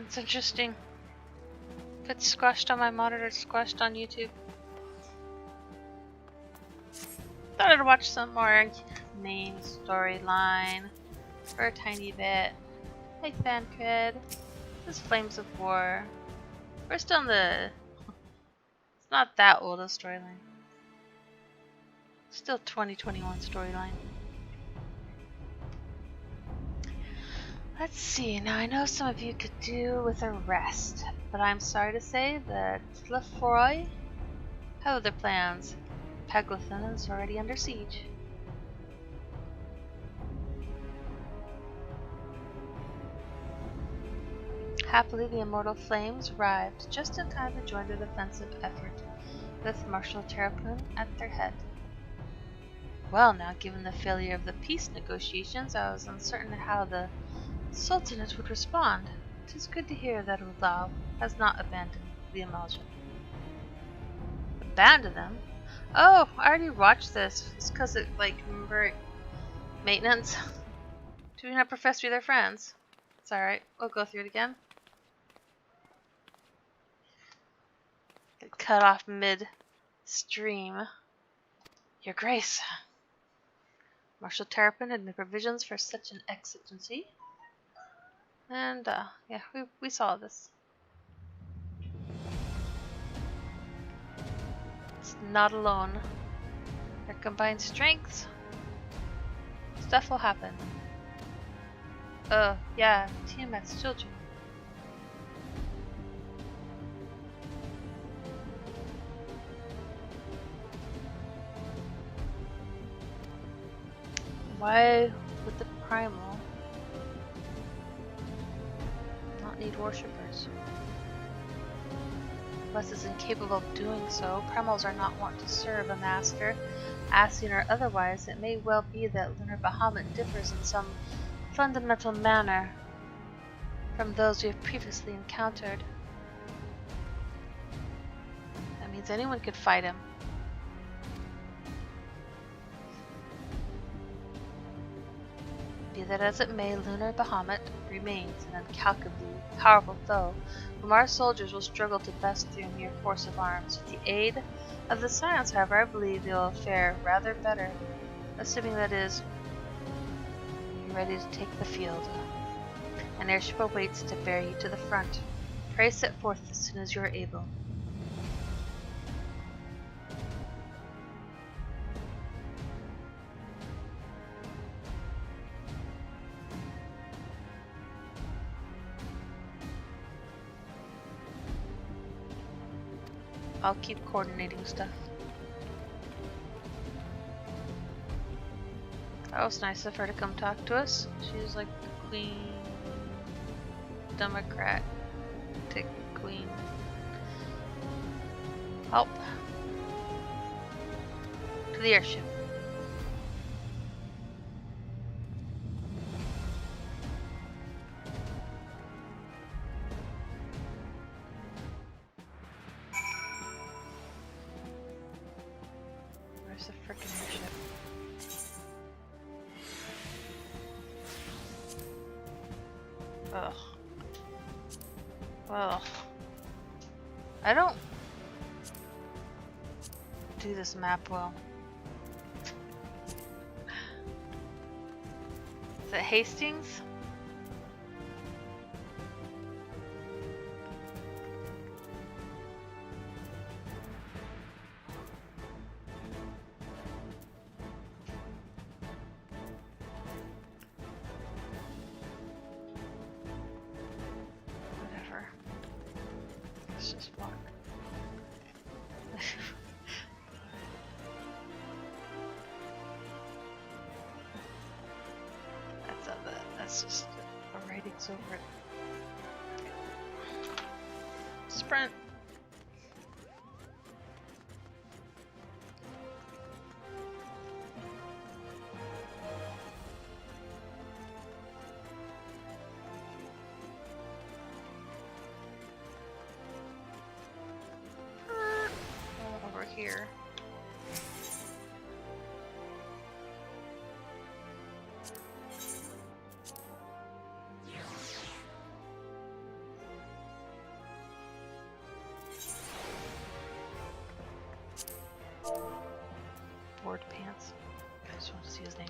It's interesting. If it's squashed on my monitor, it's squashed on YouTube. Thought I'd watch some more main storyline for a tiny bit. Hey FanCred. This is Flames of War. We're still in the... It's not that old a storyline. Still 2021 storyline. Let's see, now I know some of you could do with a rest, but I'm sorry to say that Lefroy have other plans. PAGLTHAN is already under siege. Happily, the immortal flames arrived just in time to join the defensive effort, with Marshal Terrapin at their head. Well now, given the failure of the peace negotiations, I was uncertain how the Sultanate would respond. It is good to hear that Ulao has not abandoned the Amalja. Abandon them? Oh, I already watched this. It's because it, like, remember maintenance? Do we not profess to be their friends? It's alright, we'll go through it again. Get cut off mid-stream. Your Grace. Marshal Terrapin had made provisions for such an exigency. And, yeah, we saw this. It's not alone. Their combined strengths. Stuff will happen. Yeah, Tiamat's children. Why would the Primal not need worshippers? Wes is incapable of doing so. Primals are not wont to serve a master, Ascian or otherwise. It may well be that Lunar Bahamut differs in some fundamental manner from those we have previously encountered. That means anyone could fight him. Be that as it may, Lunar Bahamut remains an incalculably powerful foe, whom our soldiers will struggle to best through mere force of arms. With the aid of the Scions, however, I believe they will fare rather better, assuming that is, you're ready to take the field. An airship awaits to bear you to the front. Pray set forth as soon as you are able. I'll keep coordinating stuff. That was nice of her to come talk to us. She's like the Queen, Democratic Queen. Help. To the airship. Where's the frickin' airship? Ugh. Well, I don't do this map well. Is it Hastings? Let's just walk. That's just the writing's over it. Sprint. Here. sense. I just want to see his name.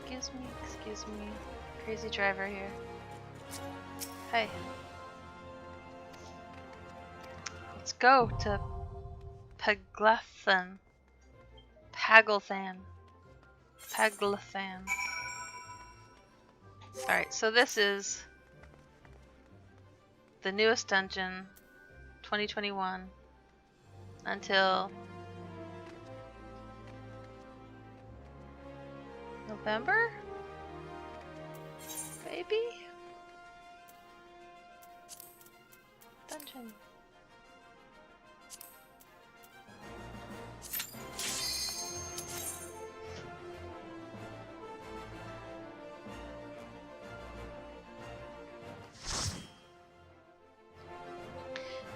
Excuse me. Crazy driver here. Hey. Let's go to PAGLTHAN. PAGLTHAN. Alright, so this is the newest dungeon, 2021, until November? Maybe? Dungeon.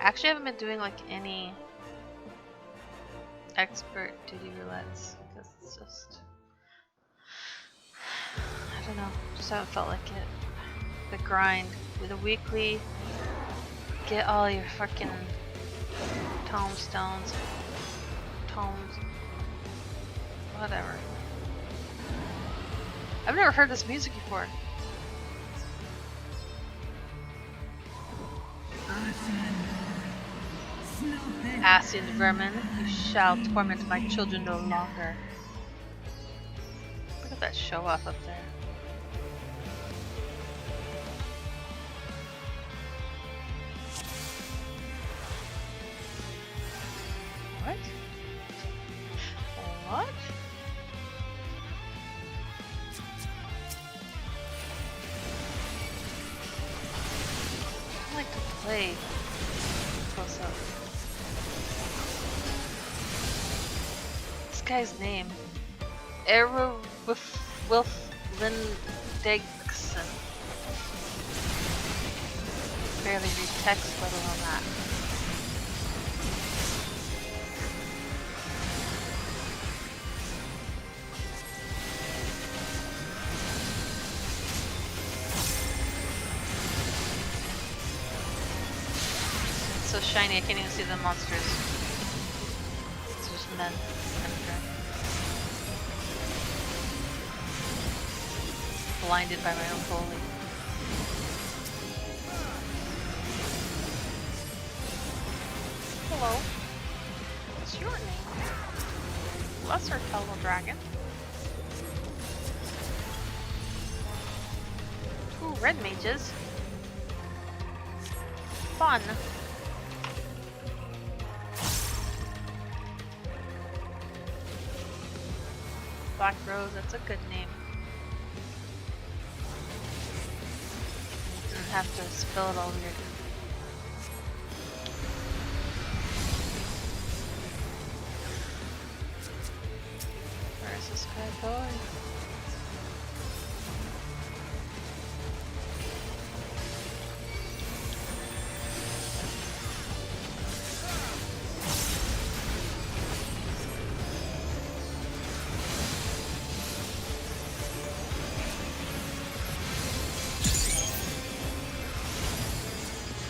Actually, I haven't been doing like any expert duty roulettes because it's just, I don't know, just haven't felt like it. The grind, the weekly, get all your fucking tombstones, whatever. I've never heard this music before. Acid vermin, you shall torment my children no longer. Look at that show off up there. What? What? I like to play close up. This guy's name, Wilf Lindegson. Barely read text, let alone that. It's so shiny I can't even see the monsters. It's just men. Blinded by my own foley. Hello. What's your name? Lesser Fellow Dragon. Ooh, red mages. Fun. Black Rose, that's a good name. Have to spell it all weird. Where is this guy going?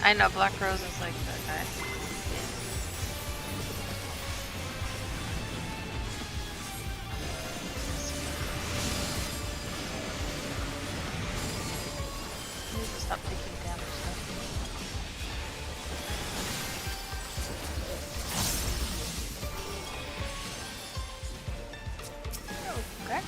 I know Black Rose is like that guy. I need to stop taking damage though. Okay.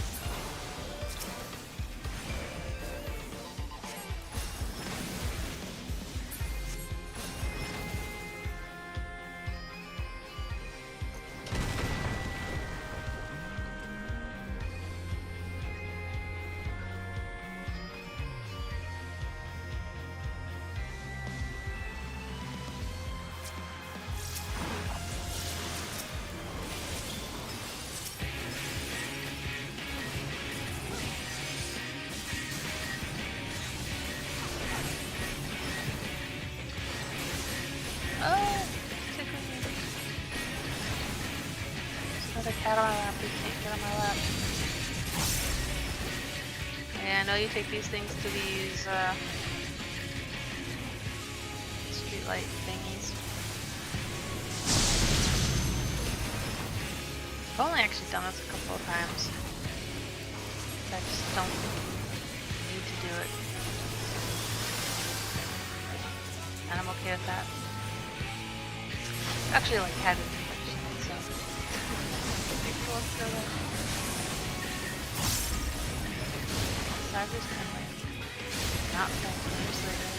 There's a cat on my lap. You can't get on my lap. Yeah, I know you take these things to these streetlight thingies. I've only actually done this a couple of times. I just don't need to do it. And I'm okay with that. Actually, like, had it so. People want to know that. Cyber's kind of like not playing games later.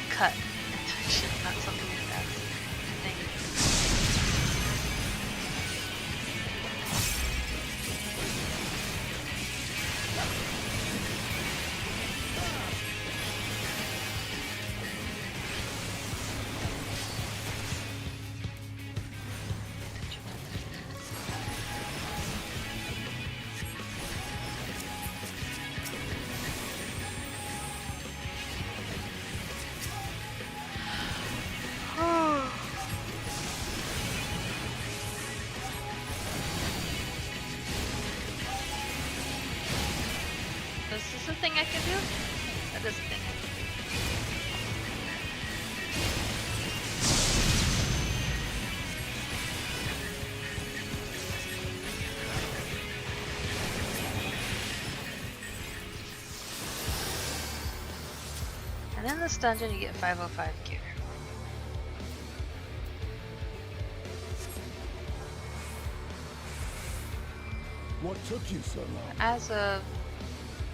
Cut. Shit, not something like that. Thing. Is this a thing I can do? That is a thing I can do. And in this dungeon you get 505 gear. What took you so long? As of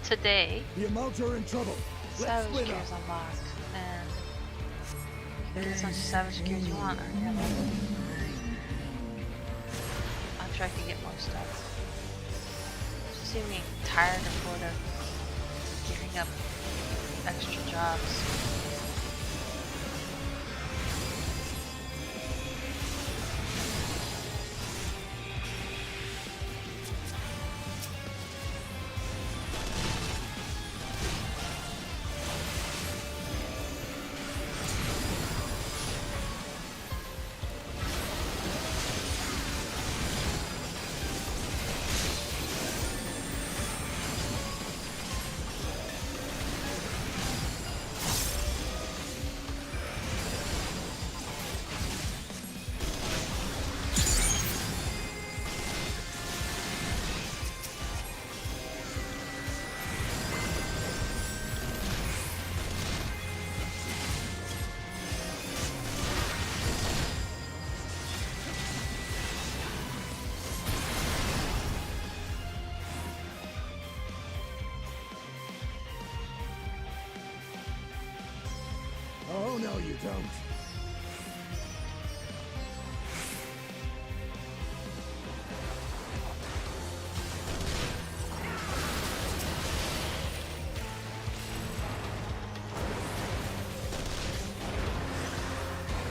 today, The amounts are in trouble. Let's Savage split gear up. is unlocked, and you can get as much Savage gear as you want. I'm sure I could get more stuff. Just seem being tired of bored of giving up extra jobs. Oh, no, you don't.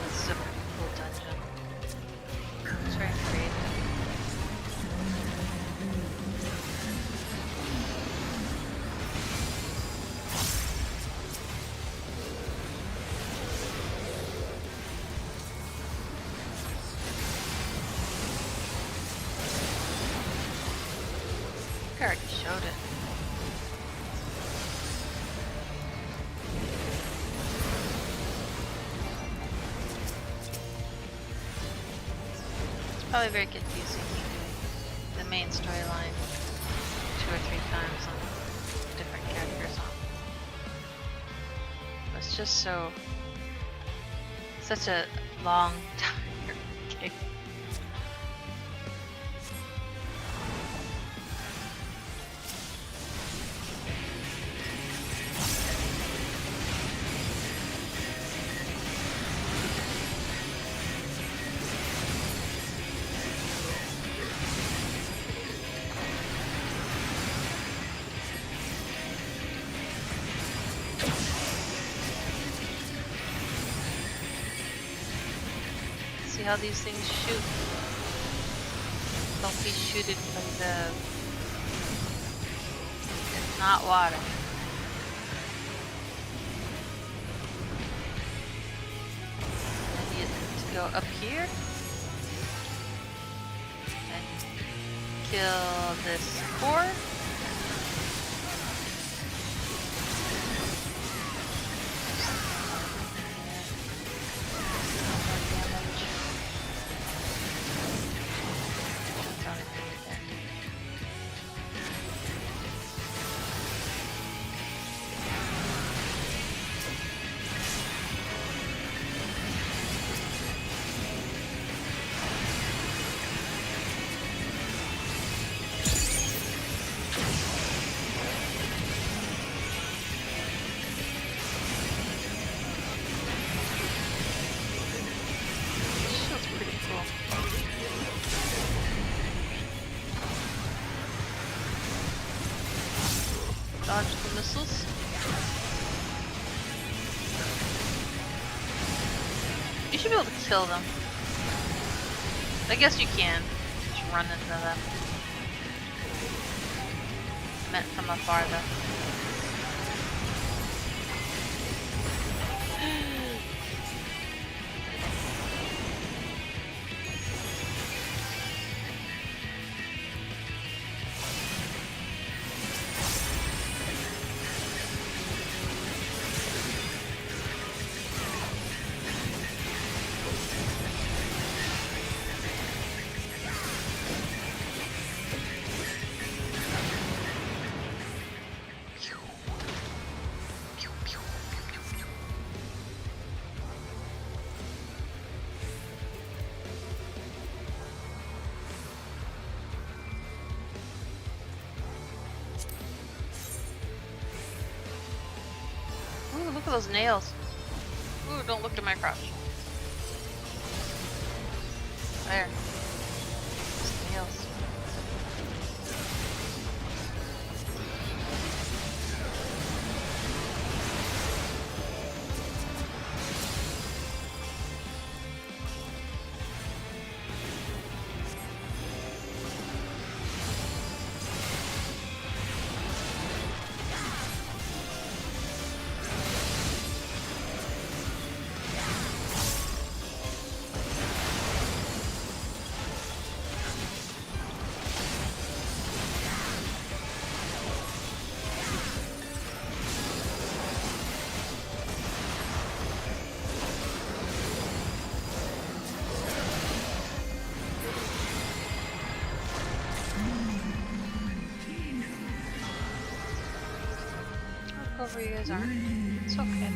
This is a pretty cool dungeon. It's very creative. I already showed it. It's probably very confusing doing the main storyline 2 or 3 times on different characters. It's just such a long time game. See how these things shoot. Don't be shooted from the... It's not water. I need to go up here. kill this core. Dodge the missiles. You should be able to kill them. I guess you can. Just run into them. Meant from afar though. Ooh, look at those nails. Ooh, don't look at my crotch. There. Those nails. Over you guys aren't. It's okay.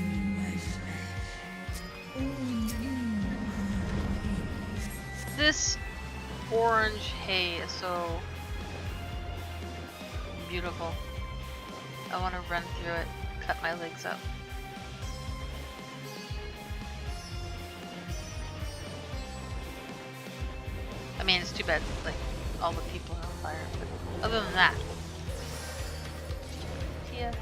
This orange hay is so beautiful. I want to run through it, cut my legs up. I mean, it's too bad, like, all the people are on fire, but other than that. Yeah.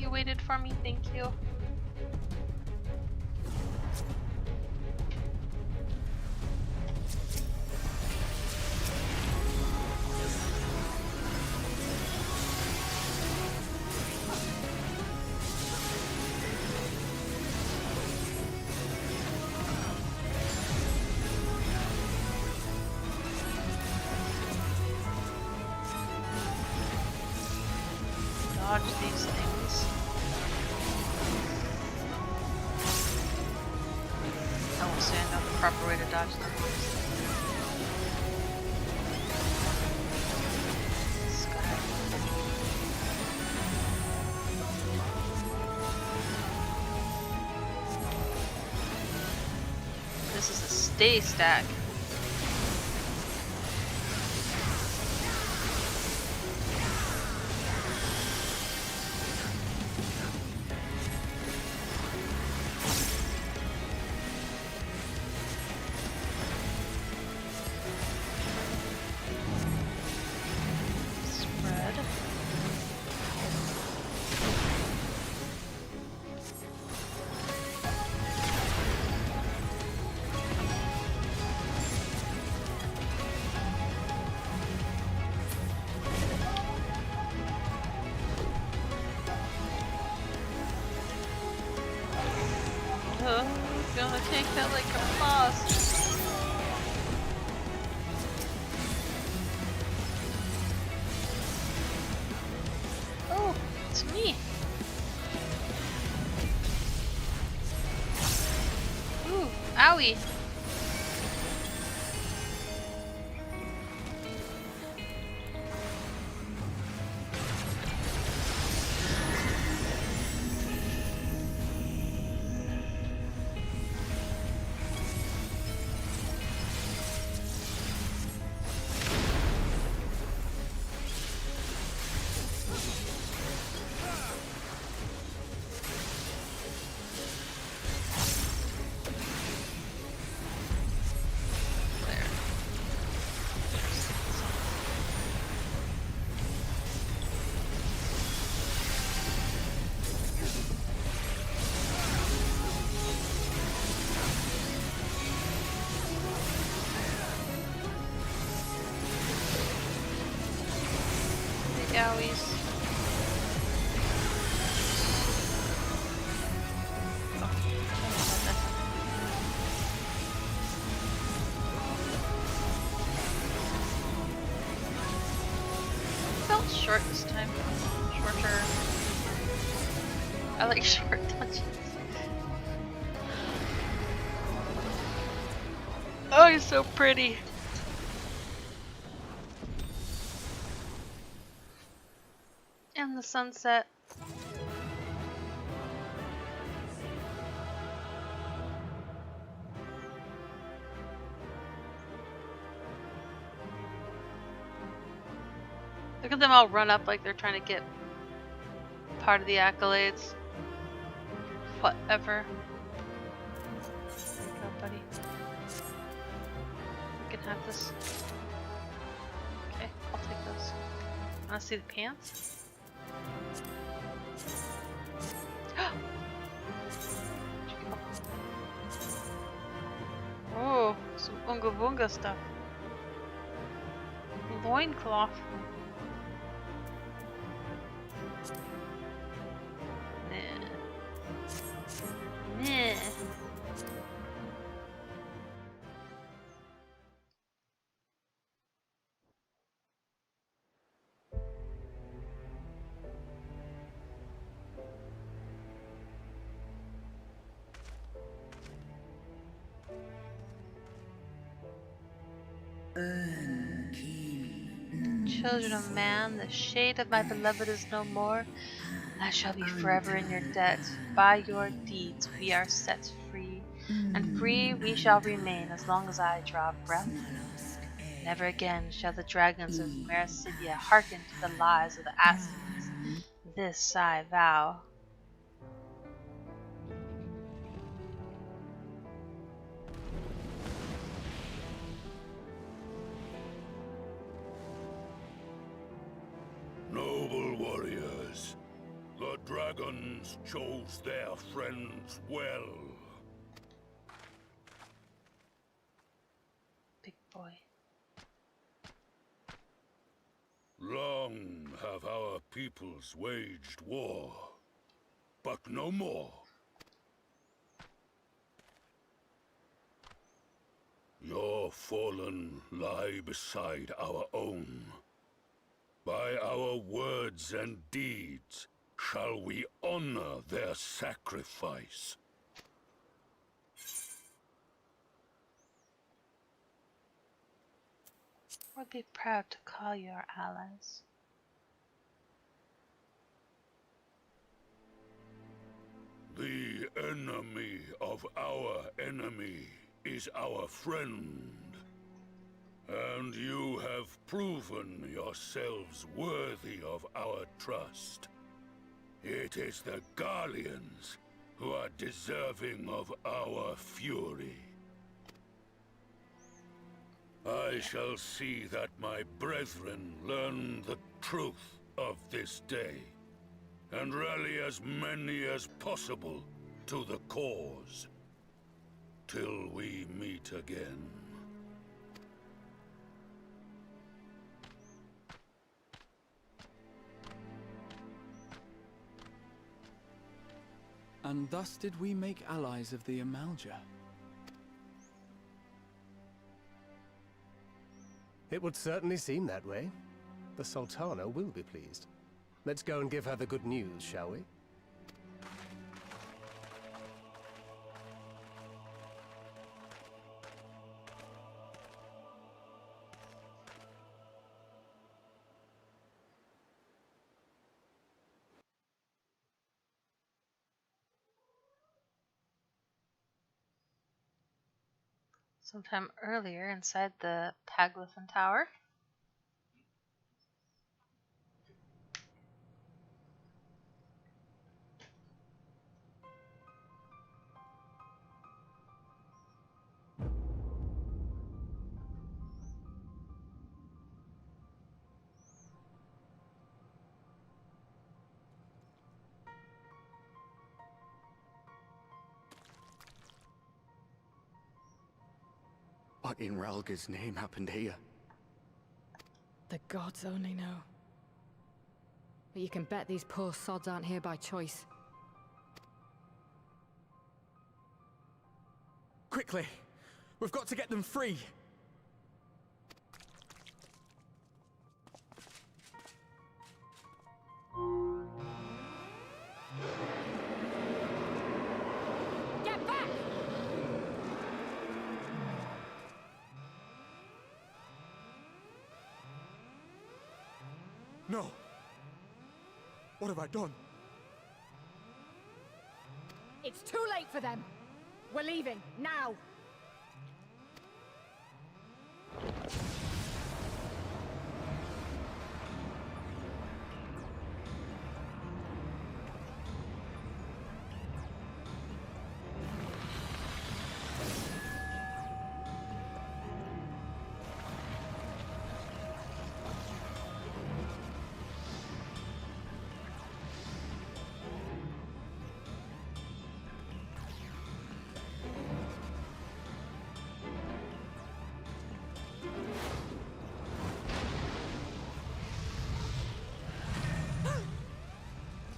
you waited for me. Thank you. Dodge these things. I will say I know the proper way to dodge them. Sky. This is a stay stack. Gonna take that like a boss. Oh, it's me. Ooh, owie. Owies. Felt short this time. Shorter. I like short touches. Oh, you're so pretty. And the sunset. Look at them all run up like they're trying to get part of the accolades. Whatever. There you go, buddy. You can have this. Okay, I'll take those. Wanna see the pants? Oh, some unga bunga stuff. Loincloth. Nah. Nah. Children of man, the shade of my beloved is no more, and I shall be forever in your debt. By your deeds we are set free, and free we shall remain as long as I draw breath. Never again shall the dragons of Mericidia hearken to the lies of the Assassins. This I vow. Noble warriors, the dragon Gallians chose their friends well. Big boy. Long have our peoples waged war, but no more. Your fallen lie beside our own. By our words and deeds shall we honor their sacrifice. We'll be proud to call you our allies. The enemy of our enemy is our friend. And you have proven yourselves worthy of our trust. It is the Gallians who are deserving of our fury. I shall see that my brethren learn the truth of this day, and rally as many as possible to the cause, till we meet again. And thus did we make allies of the Amalja. It would certainly seem that way. The Sultana will be pleased. Let's go and give her the good news, shall we? Sometime earlier inside the PAGLTHAN Tower. What in Ralga's name happened here? The gods only know. But you can bet these poor sods aren't here by choice. Quickly! We've got to get them free! Get back! No! What have I done? It's too late for them! We're leaving, now!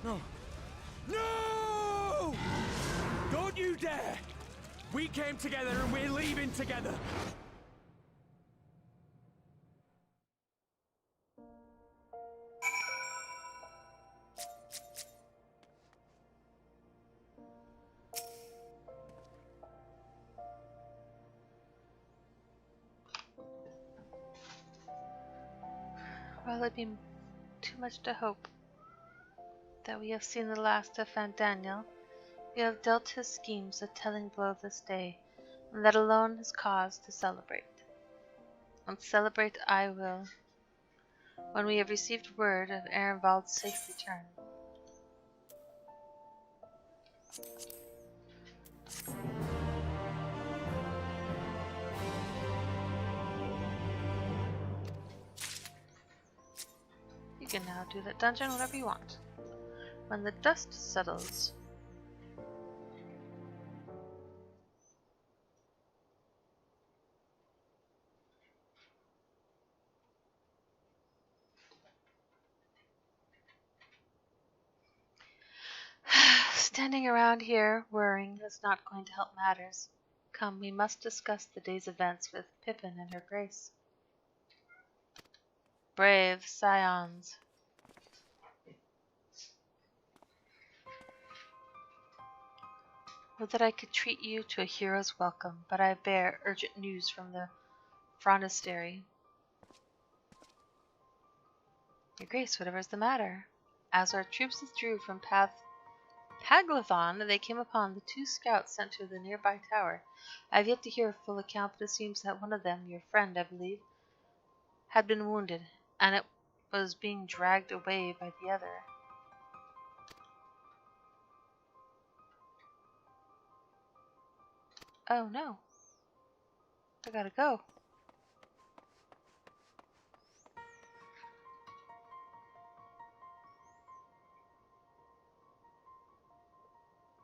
No! No! Don't you dare! We came together and we're leaving together! Well, it'd be too much to hope that we have seen the last of Daniel. We have dealt his schemes a telling blow this day, and that alone is cause to celebrate. And celebrate I will, when we have received word of Ehrenwald's safe return. You can now do that dungeon whenever you want. when the dust settles. Standing around here, worrying, is not going to help matters. Come, we must discuss the day's events with Pippin and her grace. Brave scions. Would that I could treat you to a hero's welcome, but I bear urgent news from the Frontistary. Your grace, whatever is the matter? As our troops withdrew from PAGLTHAN, they came upon the 2 scouts sent to the nearby tower. I have yet to hear a full account, but it seems that one of them, your friend, I believe, had been wounded, and it was being dragged away by the other. Oh no. I gotta go.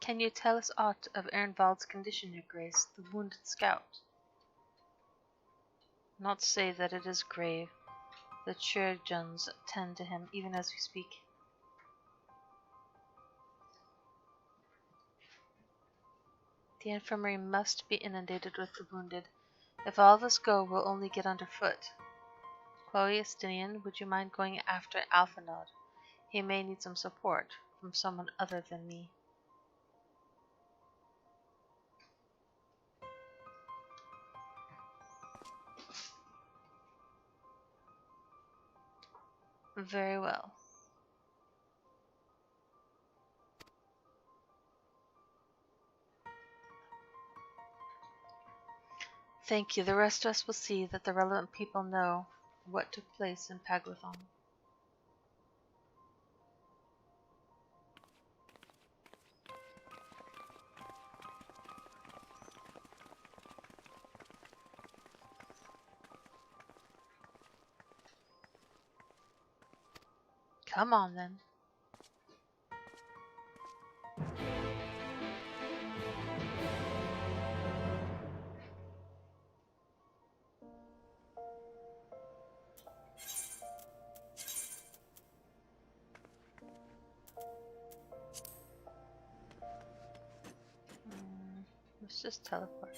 Can you tell us aught of Ehrenwald's condition, your grace, the wounded scout? Not say that it is grave. The chirurgeons tend to him even as we speak. The infirmary must be inundated with the wounded. If all of us go, we'll only get underfoot. Chloe, Estinian, would you mind going after Alphinaud? He may need some support from someone other than me. Very well. Thank you. The rest of us will see that the relevant people know what took place in PAGLTHAN. Come on then. Let's just teleport.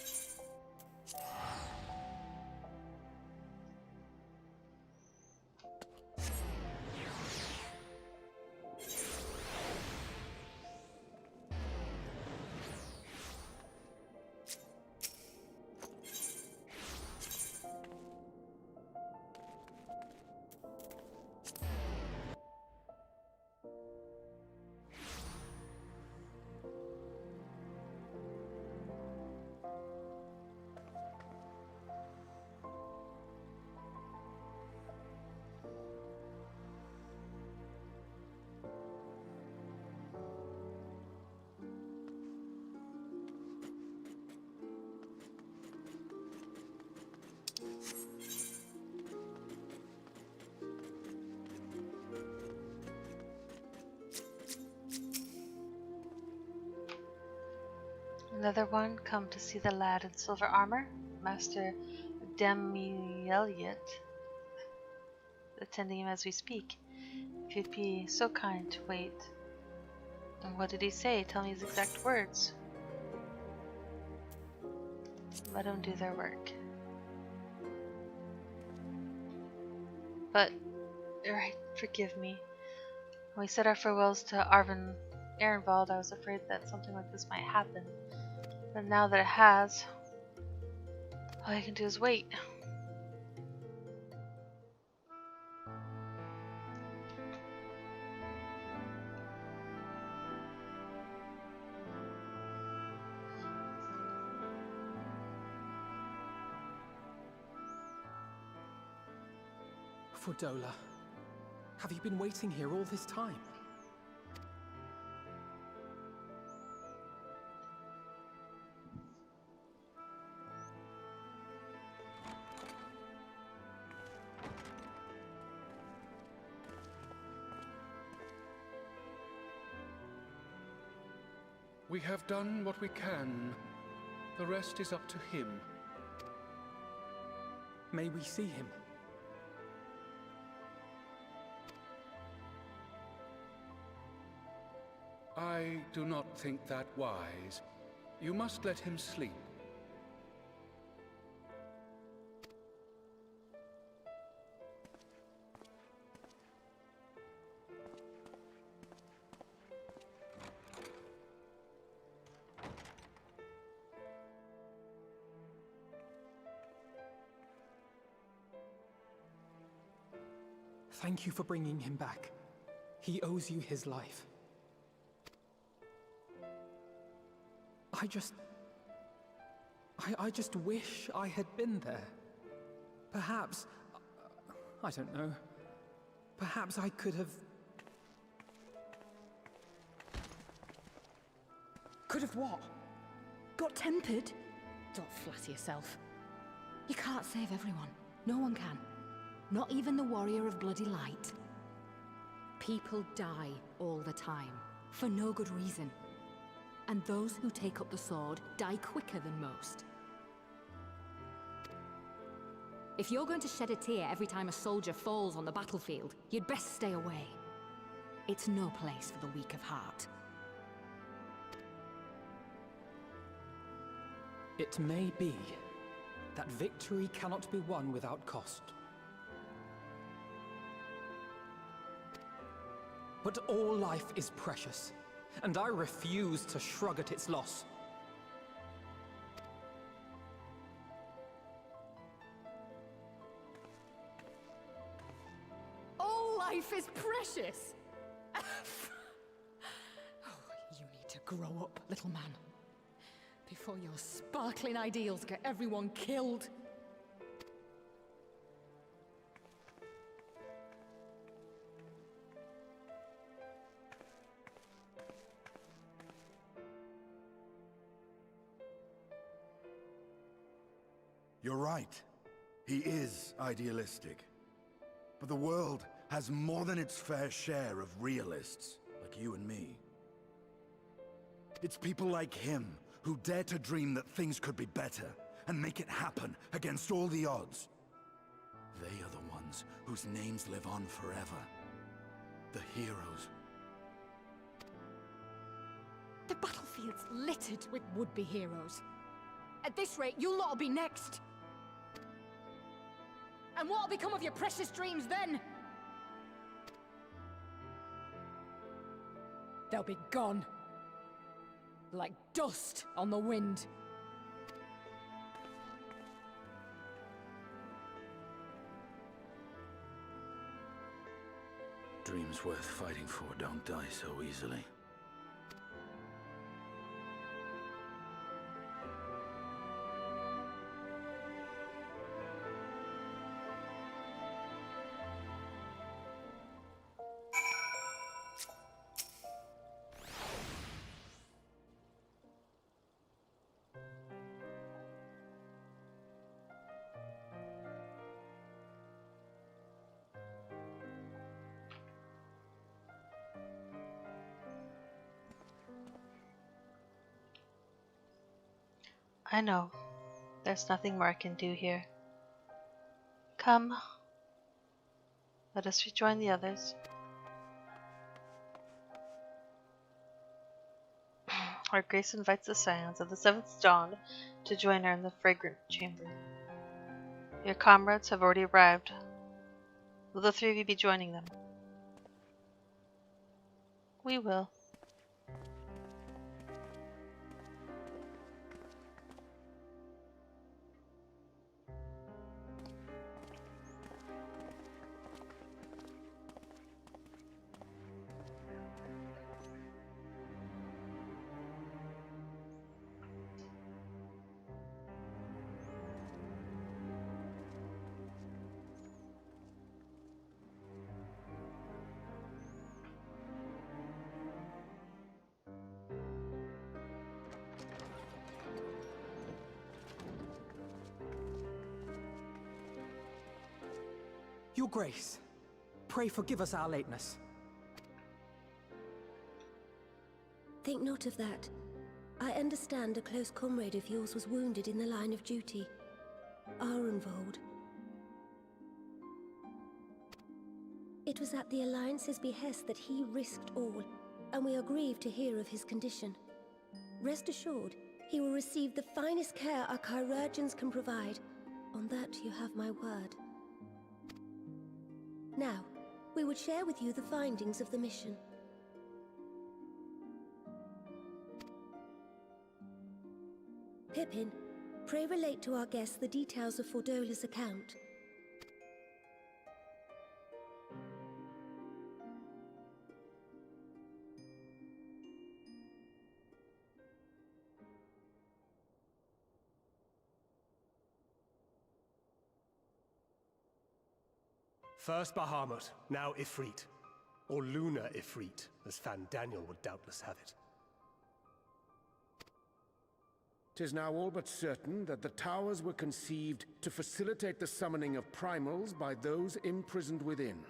Another one come to see the lad in silver armor? Master Demi-Elliot, attending him as we speak. If you'd be so kind to wait. And what did he say? Tell me his exact words. Let them do their work. But, right, forgive me. When we said our farewells to Ehrenwald, I was afraid that something like this might happen. But now that it has, all I can do is wait. Fordola, have you been waiting here all this time? We have done what we can. The rest is up to him. May we see him? I do not think that wise. You must let him sleep. Thank you for bringing him back. He owes you his life. I just wish I had been there. Perhaps, I don't know. Perhaps I could have... Could have what? Got tempered? Don't flatter yourself. You can't save everyone. No one can. Not even the warrior of bloody light. People die all the time, for no good reason. And those who take up the sword die quicker than most. If you're going to shed a tear every time a soldier falls on the battlefield, you'd best stay away. It's no place for the weak of heart. It may be that victory cannot be won without cost. But all life is precious, and I refuse to shrug at its loss. All life is precious! Oh, you need to grow up, little man. Before your sparkling ideals get everyone killed. You're right. He is idealistic. But the world has more than its fair share of realists, like you and me. It's people like him who dare to dream that things could be better, and make it happen against all the odds. They are the ones whose names live on forever. The heroes. The battlefield's littered with would-be heroes. At this rate, you'll lot'll be next. And what'll become of your precious dreams then? They'll be gone. Like dust on the wind. Dreams worth fighting for don't die so easily. I know. There's nothing more I can do here. Come. Let us rejoin the others. Our Grace invites the Scions of the Seventh Dawn to join her in the fragrant chamber. Your comrades have already arrived. Will the three of you be joining them? We will. Your Grace, pray forgive us our lateness. Think not of that. I understand a close comrade of yours was wounded in the line of duty. Arenvold. It was at the Alliance's behest that he risked all, and we are grieved to hear of his condition. Rest assured, he will receive the finest care our chirurgeons can provide. On that you have my word. Now, we would share with you the findings of the mission. Pippin, pray relate to our guests the details of Fordola's account. First Bahamut, now Ifrit. Or Lunar Ifrit, as Fandaniel would doubtless have it. 'Tis now all but certain that the towers were conceived to facilitate the summoning of primals by those imprisoned within.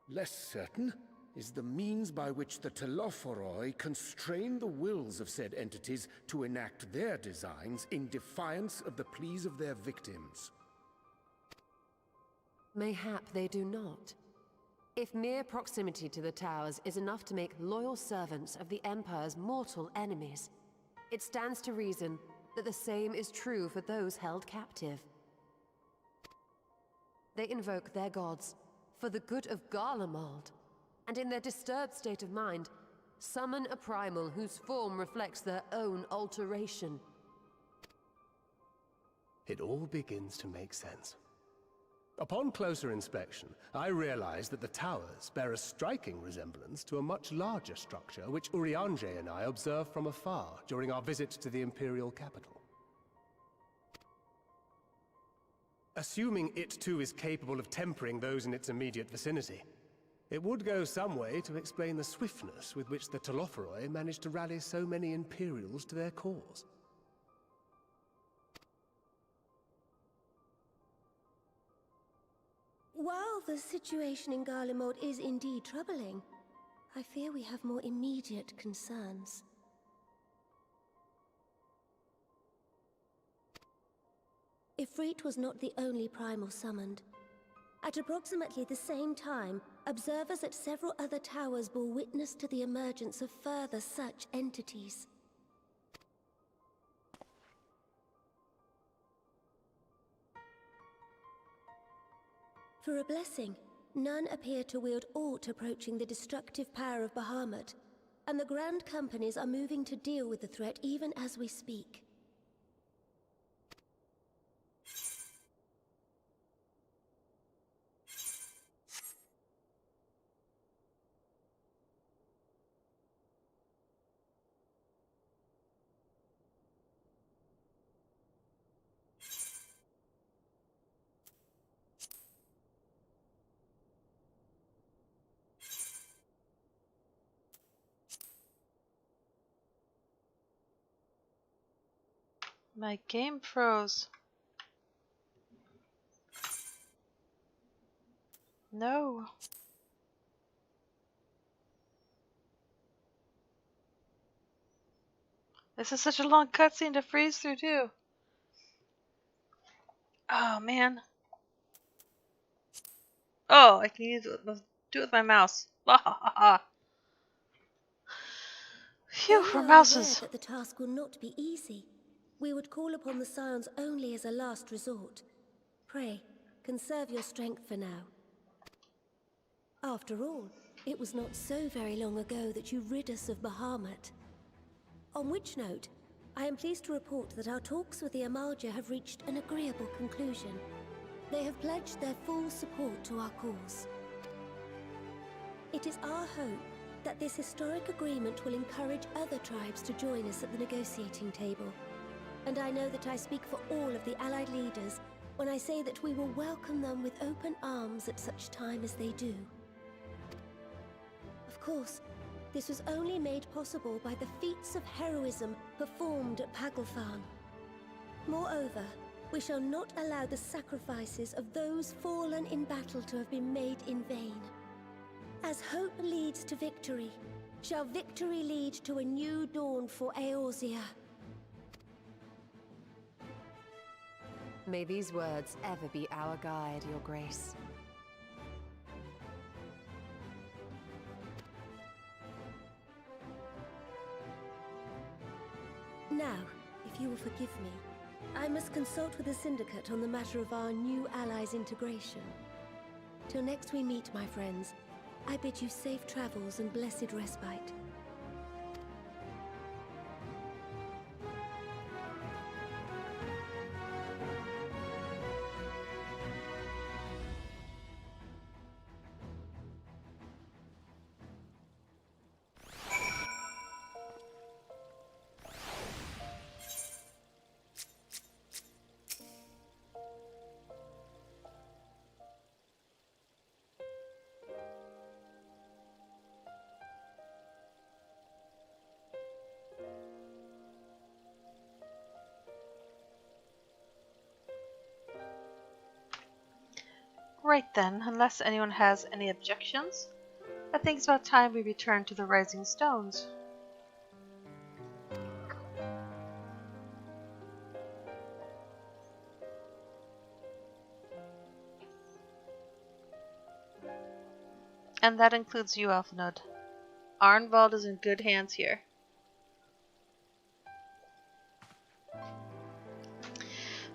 Less certain is the means by which the Telophoroi constrain the wills of said entities to enact their designs in defiance of the pleas of their victims. Mayhap they do not. If mere proximity to the towers is enough to make loyal servants of the Empire's mortal enemies, it stands to reason that the same is true for those held captive. They invoke their gods for the good of Garlemald, and in their disturbed state of mind, summon a primal whose form reflects their own alteration. It all begins to make sense. Upon closer inspection, I realized that the towers bear a striking resemblance to a much larger structure which Urianger and I observed from afar during our visit to the Imperial capital. Assuming it too is capable of tempering those in its immediate vicinity, it would go some way to explain the swiftness with which the Telophoroi managed to rally so many Imperials to their cause. While the situation in Garlemald is indeed troubling, I fear we have more immediate concerns. Ifrit was not the only primal summoned. At approximately the same time, observers at several other towers bore witness to the emergence of further such entities. For a blessing, none appear to wield aught approaching the destructive power of Bahamut, and the Grand Companies are moving to deal with the threat even as we speak. My game froze. No. This is such a long cutscene to freeze through, too. Oh, man. Oh, I can do it with my mouse. Phew, for mouses. That the task will not be easy. We would call upon the Scions only as a last resort. Pray, conserve your strength for now. After all, it was not so very long ago that you rid us of Bahamut. On which note, I am pleased to report that our talks with the Amalja have reached an agreeable conclusion. They have pledged their full support to our cause. It is our hope that this historic agreement will encourage other tribes to join us at the negotiating table. And I know that I speak for all of the Allied leaders when I say that we will welcome them with open arms at such time as they do. Of course, this was only made possible by the feats of heroism performed at PAGLTHAN. Moreover, we shall not allow the sacrifices of those fallen in battle to have been made in vain. As hope leads to victory, shall victory lead to a new dawn for Eorzea. May these words ever be our guide, Your Grace. Now, if you will forgive me, I must consult with the Syndicate on the matter of our new allies' integration. Till next we meet, my friends, I bid you safe travels and blessed respite. Right then, unless anyone has any objections, I think it's about time we return to the Rising Stones. And that includes you, Elfnud. Arnvald is in good hands here.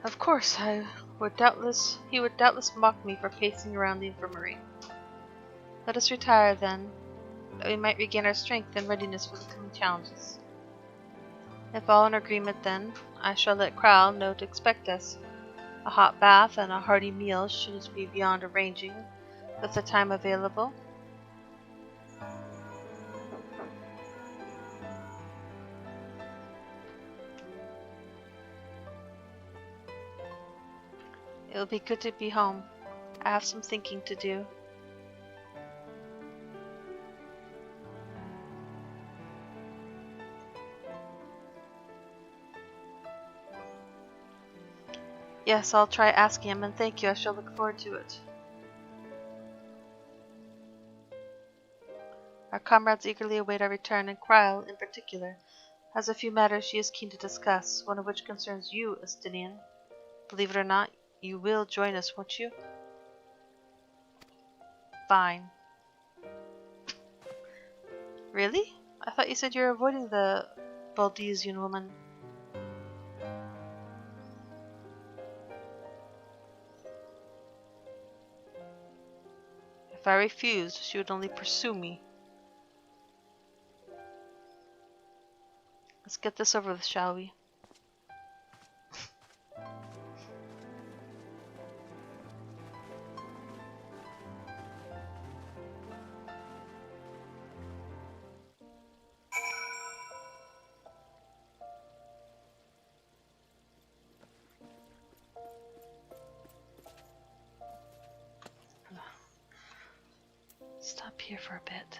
Of course, he would doubtless mock me for pacing around the infirmary. Let us retire then, that we might regain our strength and readiness for the coming challenges. If all in agreement then, I shall let Kral know to expect us. A hot bath and a hearty meal shouldn't be beyond arranging, with the time available. It'll be good to be home. I have some thinking to do. Yes, I'll try asking him, and thank you. I shall look forward to it. Our comrades eagerly await our return, and Krile, in particular, has a few matters she is keen to discuss, one of which concerns you, Estinian. Believe it or not, you will join us, won't you? Fine. Really? I thought you said you were avoiding the Baldesian woman. If I refused, she would only pursue me. Let's get this over with, shall we? Stop here for a bit.